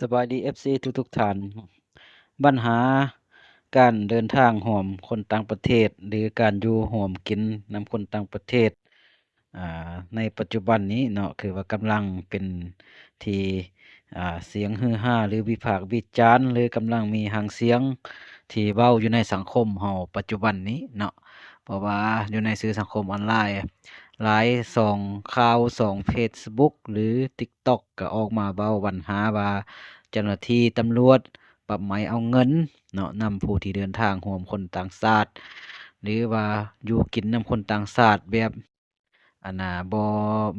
สบายดี FC ทุกท่านปัญหาการเดินทางร่วมคนต่างประเทศหรือการอยู่ร่วมกินนำคนต่างประเทศในปัจจุบันนี้เนาะคือว่ากำลังเป็นที่เสียงฮือฮาหรือวิพากษ์วิจารณ์หรือกำลังมีหางเสียงที่เว้าอยู่ในสังคมเฮาปัจจุบันนี้เนาะเพราะว่าอยู่ในสื่อสังคมออนไลน์หลายช่องข่าวช่องเฟซบุ๊กหรือ TikTok ก็ออกมาเว้าปัญหาว่าเจ้าหน้าที่ตำรวจปรับไหมเอาเงินเนาะนำผู้ที่เดินทางร่วมคนต่างชาติหรือว่าอยู่กินนำคนต่างชาติแบบบ่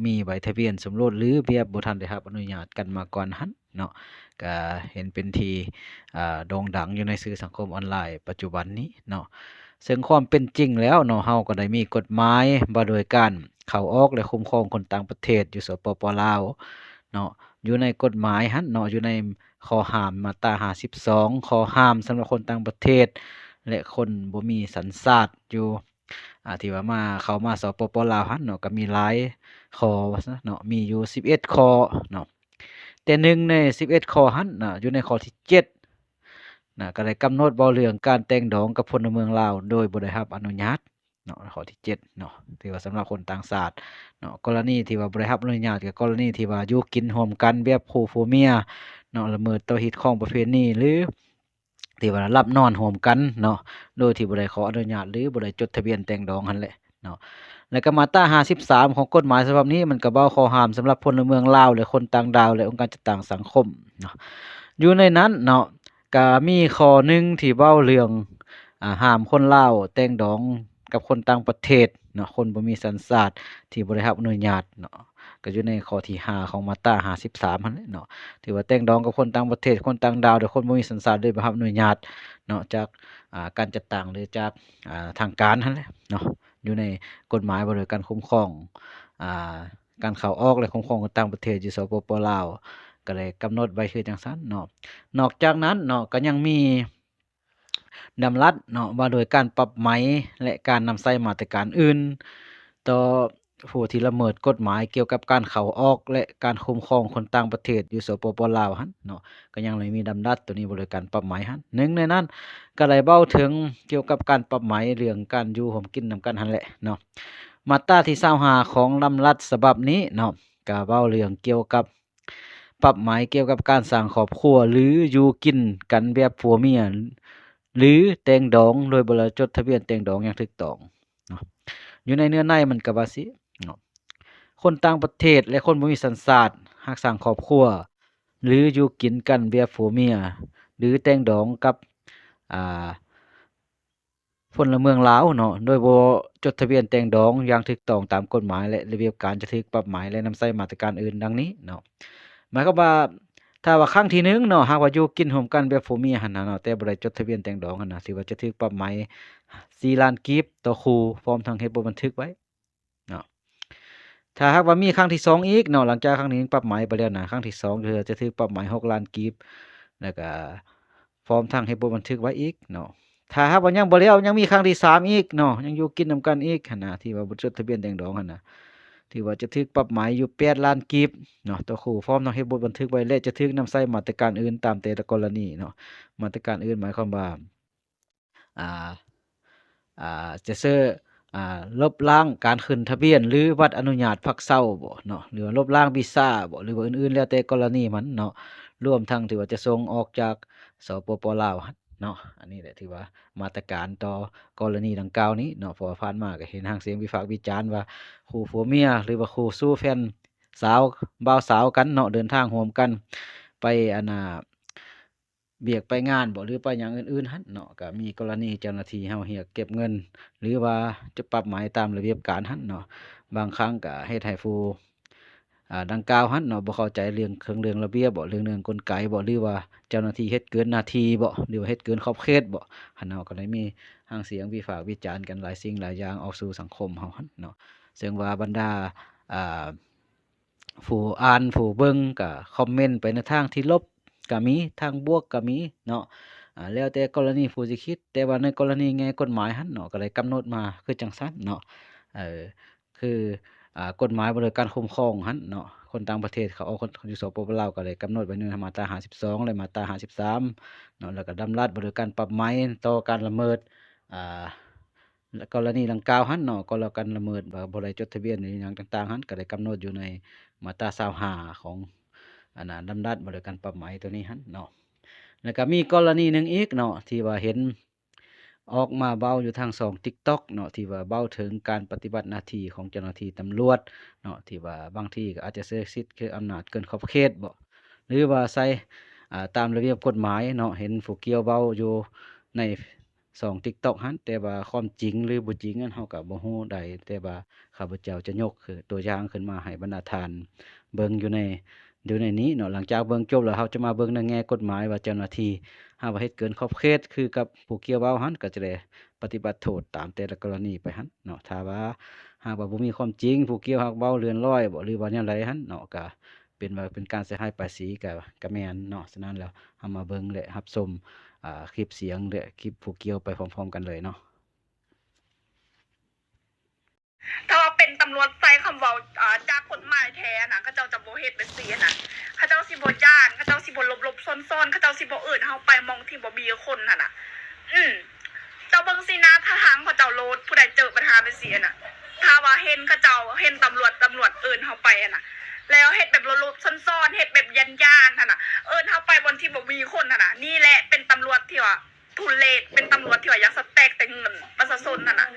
มีใบทะเบียนสมรสหรือแบบบ่ทันได้รับอนุญาตกันมาก่อนหั้นเนาะก็เห็นเป็นที่โด่งดังอยู่ในสื่อสังคมออนไลน์ปัจจุบันนี้เนาะซึ่งความเป็นจริงแล้วเนาะเฮาก็ได้มีกฎหมายว่าโดยการเข้าออกและคุ้มครองคนต่างประเทศอยู่สปปลาวเนาะอยู่ในกฎหมายหั้นเนาะอยู่ในข้อห้ามมาตรา52ข้อห้ามสำหรับคนต่างประเทศและคนบ่มีสัญชาติอยู่ที่ว่าเข้ามาสปปลาวหั้นเนาะก็มีหลายข้อว่าซะเนาะมีอยู่11ข้อเนาะแต่หนึ่งใน11ข้อหั้นน่ะอยู่ในข้อที่7น่ะก็ได้กำหนดเว้าเรื่องการแต่งดองกับพลเมืองลาวโดยบ่ได้รับอนุญาตเนาะข้อที่7เนาะที่ว่าสำหรับคนต่างชาติเนาะกรณีที่ว่าบ่ได้รับอนุญาตก็กรณีที่ว่าอยู่กินร่วมกันแบบคู่ผัวเมียเนาะละเมิดต่อฮีตของประเพณีหรือที่ว่าหลับนอนร่วมกันเนาะโดยที่บ่ได้ขออนุญาตหรือบ่ได้จดทะเบียนแต่งดองหั้นแหละเนาะแล้วก็มาตรา53ของกฎหมายฉบับนี้มันก็เว้าข้อห้ามสำหรับพลเมืองลาวและคนต่างดาวและองค์การจัดตั้งสังคมเนาะอยู่ในนั้นเนาะก็มีข้อหนึ่งที่เว้าเรื่องห้ามคนลาวแต่งดองกับคนต่างประเทศเนาะคนบ่มีสัญชาติที่บ่ได้รับอนุญาตเนาะก็อยู่ในข้อที่5ของมาตรา53หั่นแหละเนาะที่ว่าแต่งดองกับคนต่างประเทศคนต่างดาวหรือคนบ่มีสัญชาติโดยบ่รับอนุญาตเนาะจากการจัดตั้งหรือจากทางการหั่นแหละเนาะอยู่ในกฎหมายว่าด้วยการคุ้มครองอ่าการเข้าออกและคุ้มครองคนต่างประเทศอยู่สปปลาวก็ได้กำหนดไว้คือจังซั้นเนาะนอกจากนั้นเนาะก็ยังมีดำรัสเนาะว่าโดยการปรับไหมและการนำใช้มาตรการอื่นต่อผู้ที่ละเมิดกฎหมายเกี่ยวกับการเข้าออกและการคุ้มครองคนต่างประเทศอยู่สปปลาวหั้นเนาะก็ยังได้มีดำรัสตัวนี้บ่โดยการปรับไหมหั้นหนึ่งในนั้นก็ได้เว้าถึงเกี่ยวกับการปรับไหมเรื่องการอยู่ร่วมกินนำกันหั้นแหละเนาะมาตราที่25ของดำรัสฉบับนี้เนาะก็เว้าเรื่องเกี่ยวกับปรับไหมเกี่ยวกับการสร้างครอบครัวหรืออยู่กินกันแบบผัวเมียหรือแต่งดองโดยบ่ได้จดทะเบียนแต่งดองอย่างถูกต้องเนาะอยู่ในเนื้อในมันก็ว่าสิเนาะคนต่างประเทศและคนบ่มีสัญชาติหากสร้างครอบครัวหรืออยู่กินกันแบบผัวเมียหรือแต่งดองกับอ่าพลเมืองลาวเนาะโดยบ่จดทะเบียนแต่งดองอย่างถูกต้องตามกฎหมายและระเบียบการจะถูกปรับไหมและนำใช้มาตรการอื่นดังนี้เนาะหมายความว่าถ้าว่าครั้งที่1เนาะหากว่าอยู่กินร่วมกันแบบผัวเมียหั้นน่ะเนาะแต่บ่ได้จดทะเบียนแต่งดองหั้นน่ะถือว่าจะถูกปรับไหม4,000,000กีบต่อคู่พร้อมทั้งเฮ็ดบ่บันทึกไว้เนาะถ้าหากว่ามีครั้งที่2อีกเนาะหลังจากครั้งที่1ปรับไหมไปแล้วน่ะครั้งที่2คือจะถูกปรับไหม6,000,000กีบแล้วก็พร้อมทั้งเฮ็ดบ่บันทึกไว้อีกเนาะ ถ้าหากว่ายังบ่แล้วยังมีครั้งที่3อีกเนาะยังอยู่กินนำกันอีกหั้นน่ะที่ว่าบ่จดทะเบียนแต่งดองหั้นน่ะที่ว่าจะถูกปรับหมายอยู่8,000,000กีบเนาะต่อคู่พร้อมทั้งเฮ็ดบทบันทึกไว้และจะถูกนำใช้มาตรการอื่นตามแต่ละกรณีเนาะมาตรการอื่นหมายความว่าอ่าจะซื้อลบล้างการขึ้นทะเบียนหรือวัดอนุญาตพักเช่าบ่เนาะหรือว่าลบล้างวีซาบ่หรือว่าอื่นๆแล้วแต่กรณีมันเนาะรวมทั้งที่ว่าจะส่งออกจากสปปลาวหั้นเนาะอันนี้แหละที่ว่ามาตรการต่อกรณีดังกล่าวนี้เนาะเพราะว่าผ่านมาก็เห็นหางเสียงวิพากษ์วิจารณ์ว่าคู่ผัวเมียหรือว่าคู่สู่แฟนสาวบ่าวสาวกันเนาะเดินทางร่วมกันไปเวียกไปงานบ่หรือไปหยังอื่นๆหั้นเนาะก็มีกรณีเจ้าหน้าที่เฮาเรียกเก็บเงินหรือว่าจะปรับไหมตามระเบียบการหั้นเนาะบางครั้งก็เฮ็ดให้ผู้ดังกล่าวหั้นเนาะบ่เข้าใจเรื่องระเบียบบ่เรื่องกลไกบ่หรือว่าเจ้าหน้าที่เฮ็ดเกินหน้าที่บ่หรือว่าเฮ็ดเกินขอบเขตบ่หั้นเนาะก็ได้มีหางเสียงวิพากษ์วิจารณ์กันหลายสิ่งหลายอย่างออกสู่สังคมเฮาหั้นเนาะซึ่งว่าบรรดาอ่า ผู้อ่านผู้เบิ่งก็คอมเมนต์ไปในทางที่ลบก็มีทางบวกก็มีเนาะแล้วแต่กรณีผู้สิคิดแต่ว่าในกรณีแง่กฎหมายหั้นเนาะก็ได้กำหนดมาคือจังซั้นเนาะเออคือ กฎหมายบริการคุ้มครองหั่นเนาะคนต่างประเทศเขาเอาคนอยู่สปปลาวก็เลยกำหนดไว้ในมาตรา52และมาตรา53เนาะแล้วก็ดำรัสบริการปรับไหมต่อการละเมิดอ่ากรณีดังกล่าวหั่นเนาะก็แล้วกันละเมิดบ่ได้จดทะเบียนหรือหยังต่างๆหั่นก็ได้กำหนดอยู่ในมาตรา25ของอันน่ะดำรัสบริการปรับไหมตัวนี้หั่นเนาะแล้วก็มีกรณีหนึ่งอีกเนาะที่ว่าเห็นออกมาเว้าอยู่ทางช่อง TikTok เนาะที่ว่าเว้าถึงการปฏิบัติหน้าที่ของเจ้าหน้าที่ตำรวจเนาะที่ว่าบางทีก็อาจจะใช้สิทธิ์คืออำนาจเกินขอบเขตบ่หรือว่าใช้ตามระเบียบกฎหมายเนาะเห็นผู้เกี่ยวเว้าอยู่ในช่อง TikTok หั้นแต่ว่าความจริงหรือบ่จริงนั้นเฮาก็บ่ฮู้ได้แต่ว่าข้าพเจ้าจะยกคือตัวอย่างขึ้นมาให้บรรดาท่านเบิ่งอยู่ในนี้เนาะหลังจากเบิ่งจบแล้วเราจะมาเบิ่งในแง่กฎหมายว่าเจ้าหน้าที่หากว่าเฮ็ดเกินขอบเขตคือกับผู้เกี่ยวเว้าหั้นก็จะได้ปฏิบัติโทษตามแต่ละกรณีไปหั้นเนาะถ้าว่าหากว่าบ่มีความจริงผู้เกี่ยวหากเว้าเลื่อนลอยบ่หรือว่าแนวใดหั้นเนาะก็เป็นว่าเป็นการเสียหายภาษีก็แม่นเนาะฉะนั้นแล้วเฮามาเบิ่งและรับชมคลิปเสียงและคลิปผู้เกี่ยวไปพร้อมๆกันเลยเนาะถ้าว่าเป็นตำรวจใส่คำเว้าจากกฎหมายแท้น่ะเขาเจ้าจะบ่เฮ็ดแบบนี้น่ะเขาเจ้าสิบ่ย้านเขาเจ้าสิบ่หลบๆซ่อนๆเขาเจ้าสิบ่เอิ้นเฮาไปมองที่บ่มีคนน่ะน่ะเจ้าเบิ่งสินะถ้าทางเขาเจ้าโลดผู้ใดเจอปัญหาเป็นเสียน่ะถ้าว่าเห็นเขาเจ้าเห็นตำรวจเอิ้นเฮาไปน่ะแล้วเฮ็ดแบบหลบๆซ่อนๆเฮ็ดแบบยันๆน่ะเอิ้นเฮาไปบนที่บ่มีคนน่ะนี่แหละเป็นตำรวจที่ว่าทุเรศเป็นตำรวจที่ว่าอยากสแต็กแต่เงินประชาชนน่ะ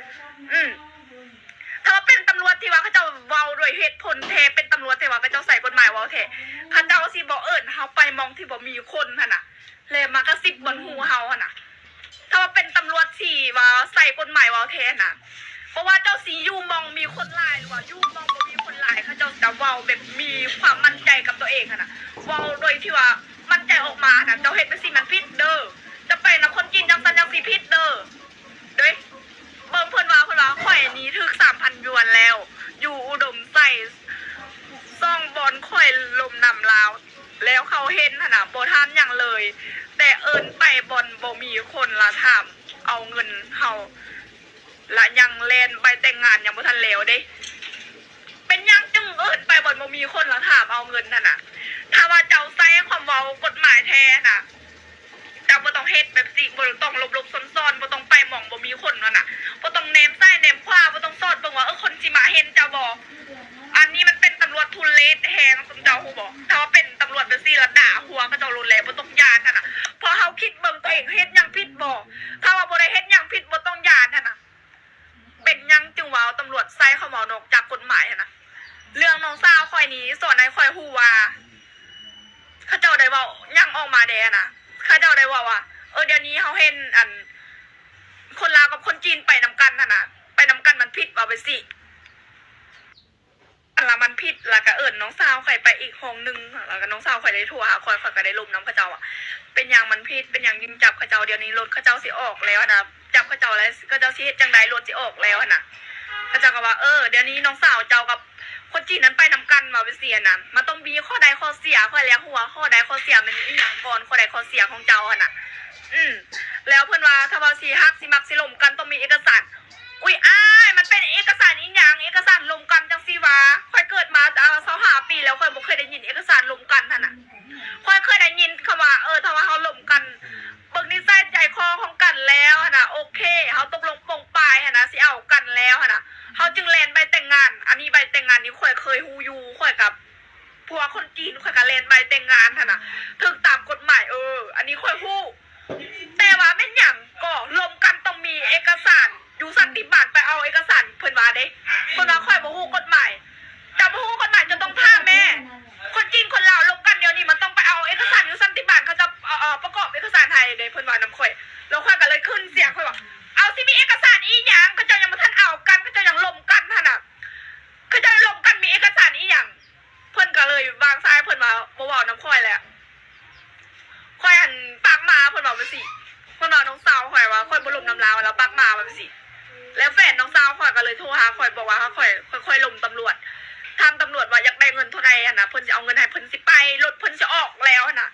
ถ้าเป็นตำรวจที่ว่าเขาเจ้าเว้าด้วยเหตุผลแท้เป็นตำรวจที่ว่าเขาเจ้าใส่กฎหมายเว้าแท้เขาเจ้าสิบ่เอิ้นเฮาไปมองที่บ่มีคนหั่นน่ะแล้วมากระซิบบนหูเฮาหั่นน่ะถ้าว่าเป็นตำรวจที่ว่าใส่กฎหมายเว้าแท้น่ะเพราะว่าเจ้าสิอยู่มองมีคนหลายหรือว่าอยู่มองบ่มีคนหลายเขาเจ้าจะเว้าแบบมีความมั่นใจกับตัวเองหั่นน่ะเว้าโดยที่ว่ามั่นใจออกมาน่ะเจ้าเฮ็ดเป็นสิ่งมันผิดเด้อจะไปนำคนจีนจังซั่นจังสิผิดเด้อเด้อเบิ่งเพิ่นว่าข่อยนี้ถึก 3,000 หยวนแล้วอยู่อุดมใส่ซ่องบอลข่อยลมนำลาวแล้วเขาเห็นหั่นน่ะบ่ทันหยังเลยแต่เอิ้นไปบอลบ่มีคนละถามเอาเงินเฮาละยังแล่นไปแต่งงานยังบ่ทันแล้วเด้เป็นหยังจึงเอิ้นไปบอลบ่มีคนละถามเอาเงินนั่นน่ะถ้าว่าเจ้าใส่ความเว้ากฎหมายแท้น่ะเจ้าบ่ต้องเฮ็ดแบบสิบ่ต้องหลบๆซ่อนๆบ่ต้องไปหม่องบ่มีคนนั่นน่ะบ่ต้องแนมซ้ายแนมขวาบ่ต้องซอดเบิ่งว่าคนสิมาเห็นเจ้าบ่อันนี้มันเป็นตำรวจทุเรศแฮงสมเจ้าฮู้บ่ถ้าว่าเป็นตำรวจจังซี่ละด่าหัวเขาเจ้ารุนแรงบ่ต้องย้านนั่นน่ะพอเฮาคิดเบิ่งตัวเองเฮ็ดหยังผิดบ่ถ้าว่าบ่ได้เฮ็ดหยังผิดบ่ต้องย้านนั่นน่ะเป็นหยังจึงว่าตำรวจใส่เขาเว้านอกจากกฎหมายหั่นน่ะเรื่องน้องสาวข่อยนี้สอนให้ข่อยฮู้ว่าเขาเจ้าได้เว้าหยังออกมาแดน่ะเขาเจ้าได้เว้าว่าเดี๋ยวนี้เฮาเห็นอันคนลาวกับคนจีนไปนำกันหั่นน่ะไปนำกันมันผิดว่าไปสิอันละมันผิดแล้วก็เอิ้นน้องสาวข่อยไปอีกห้องนึงแล้วก็น้องสาวข่อยได้โทรหาข่อยก็ได้ลมนำเขาเจ้าอ่ะเป็นหยังมันผิดเป็นหยังยิงจับเขาเจ้าเดี๋ยวนี้รถเขาเจ้าสิออกแล้วนะจับเขาเจ้าแล้วเขาเจ้าสิเฮ็ดจังได๋รถสิออกแล้วน่ะเขาเจ้าก็ว่าเดี๋ยวนี้น้องสาวเจ้ากับคนจีนนั้นไปนำกันมาไปเสียน่ะมันต้องมีข้อใดข้อเสียข่อยแล้วหัวข้อใดข้อเสียมันอีหยังก่อนข้อใดข้อเสียของเจ้าหั่นน่ะแล้วเพิ่นว่าถ้าว่าสิฮักสิมักสิล่มกันต้องมีเอกสารอุ้ยอ้ายมันเป็นเอกสารอีหยังเอกสารล่มกันจังซี่ว่าข่อยเกิดมา25ปีแล้วข่อยบ่เคยได้ยินเอกสารล่มกันหั่นน่ะข่อยเคยได้ยินคำว่าถ้าว่าเฮาล่มกันเบิ่งนิสัยใจคอของกันแล้วหั่นน่ะโอเคเฮาตกลงปลงปลายหั่นน่ะสิเอากันแล้วหั่นน่ะเฮาจึงแล่นใบแต่งงานอันนี้ใบแต่งงานนี้ข่อยเคยฮู้อยู่ข่อยกับผัวคนจีนข่อยก็แล่นใบแต่งงานหั่นน่ะถูกตามกฎหมายอันนี้ข่อยฮู้แต่ว่าแม่นหยังก็ล่มกันต้องมีเอกสารอยู่สันติบาลไปเอาเอกสารเพิ่นว่าเด้เพิ่นว่าข่อยบ่ฮู้กฎหมายแต่บ่ฮู้กฎหมายจะต้องถามแม่คนจีนคนลาวลบกันเดี๋ยวนี้มันต้องไปเอาเอกสารอยู่สันติบาลเขาจะประกอบเอกสารให้เด้เพิ่นว่านำข่อยแล้วข่อยก็เลยขึ้นเสียงข่อยว่าเอาสิมีเอกสารอีหยังเขาเจ้ายังบ่ทันเอากันเขาเจ้ายังล่มกันหั่นน่ะเขาเจ้าล่มกันมีเอกสารอีหยังเพิ่นก็เลยวางสายเพิ่นว่าบ่เว้านำข่อยแล้วข่อยหันปากมาเพิ่นว่าจังซี่เพิ่นว่าน้องสาวข่อยว่าข่อยบ่ล่มนำลาวแล้วปากมาว่าจังซี่แล้วแฟนน้องสาวข่อยก็เลยโทรหาข่อยบอกว่าข่อยล่มตำรวจถามตำรวจว่าอยากได้เงินเท่าใดหั่นน่ะเพิ่นสิเอาเงินให้เพิ่นสิไปรถเพิ่นสิออกแล้วหั่นน่ะ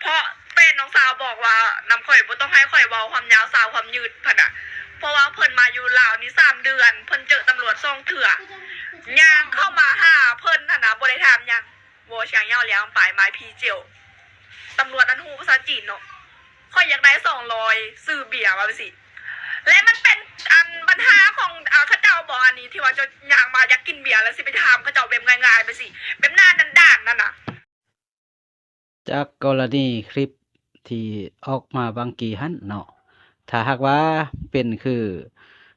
เพราะแฟนน้องสาวบอกว่านำข่อยบ่ต้องให้ข่อยเว้าความยาวสาวความยืดหั่นน่ะเพราะว่าเพิ่นมาอยู่ลาวนี่3 เดือนเพิ่นเจอตำรวจ2 เทื่อ ย่างเข้ามาหาเพิ่นน่ะนะบ่ได้ถามหยังโวเฉียงเย่าเลี้ยงไปไม้พีเจียวตำรวจนั้นฮู้ภาษาจีนเนาะค่อยอยากได้200ซื้อเบียร์มาไปสิ และมันเป็นอันปัญหาของข้าเจ้าบอกอันนี้ที่ว่าจะย่างมาอยากกินเบียร์แล้วสิไปถามข้าเจ้าแบบง่ายๆไปสิแบบหน้าด้านๆนั่นน่ะ จากกรณีคลิปที่ออกมาบางกี่หั้นเนาะถ้าหากว่าเป็นคือ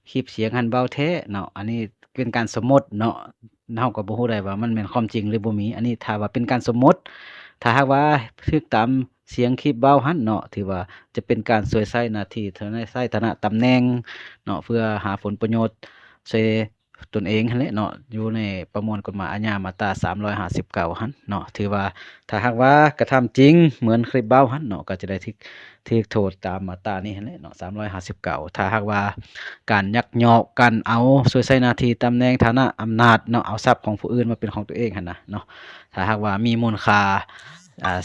คลิปเสียงหั้นเบาแท้เนาะอันนี้เป็นการสมมุติเนาะเราก็บ่ฮู้ได้ว่ามันแม่นความจริงหรือบ่มีอันนี้ถ้าว่าเป็นการสมมุติถ้าหากว่าถูกตามเสียงคลิปเบาหั้นเนาะถือว่าจะเป็นการสวยไส้หน้าที่ใช้ฐานะตำแหน่งเนาะเพื่อหาผลประโยชน์ใส่ตนเองหั่นแหละเนาะอยู่ในประมวลกฎหมายอาญามาตรา359หั่นเนาะถือว่าถ้าหากว่ากระทำจริงเหมือนคลิปเบาหั้นเนาะก็จะได้ถูกโทษตามมาตรานี้หั่นแหละเนาะ359ถ้าหากว่าการยักยอกการเอาสวยไส้หน้าที่ตำแหน่งฐานะอำนาจเนาะเอาทรัพย์ของผู้อื่นมาเป็นของตัวเองหั่นน่ะเนาะถ้าหากว่ามีมูลค่า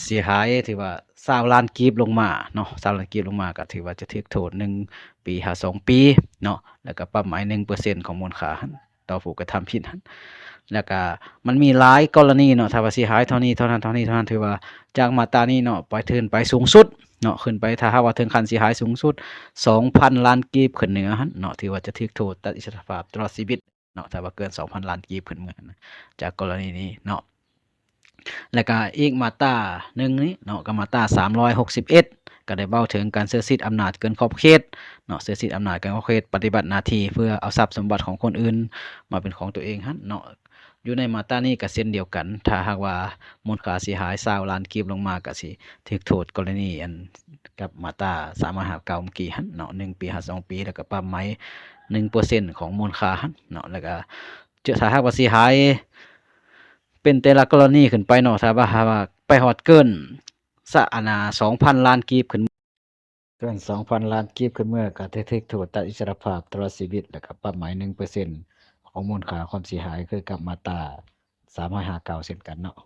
เสียหายถือว่า20ล้านกีบลงมาเนาะ20ล้านกีบลงมาก็ถือว่าจะถูกโทษ1 ปีหา2 ปีเนาะแล้วก็ปรับหมาย 1% ของมูลค่าหั้นต่อผู้กระทำผิดหั้นแล้วก็มันมีหลายกรณีเนาะถ้าว่าเสียหายเท่านี้เท่านั้นถือว่าจากมาตรานี้เนาะไปสูงสุดเนาะขึ้นไปถ้าหากว่าถึงขั้นเสียหายสูงสุด 2,000 ล้านกีบขึ้นเหนือหั้นเนาะถือว่าจะถูกโทษตัดอิสรภาพตลอดชีวิตเนาะถ้าว่าเกิน 2,000 ล้านกีบขึ้นเหนือนะจากกรณีนี้เนาะแล้วก็อีกมาตราหนึ่งนี้เนาะก็มาตรา361ก็ได้เว้าถึงการเสือสิทธิ์อำนาจเกินขอบเขตเนาะเสือสิทธิ์อำนาจเกินขอบเขตปฏิบัติหน้าที่เพื่อเอาทรัพย์สมบัติของคนอื่นมาเป็นของตัวเองหั่นเนาะอยู่ในมาตรานี้ก็เช่นเดียวกันถ้าหากว่ามูลค่าเสียหาย20ล้านกีบลงมาก็สิถูกโทษกรณีอันกับมาตรา359เมื่อกี้หั่นเนาะ1 ปีหา2 ปีแล้วก็ปรับไหม 1% ของมูลค่าหั่นเนาะแล้วก็ถ้าหากว่าเสียหายเป็นแต่ละกรณีขึ้นไปเนาะถ้าว่าไปฮอดเกิน2,000 ล้านกีบขึ้นเกิน 2,000 ล้านกีบขึ้นเมื่อก็จะถูกโทษตัดอิสรภาพตลอดชีวิตแล้วก็ปรับหมาย 1% ของมูลค่าความเสียหายคือกับมาตรา359เช่นกันเนาะ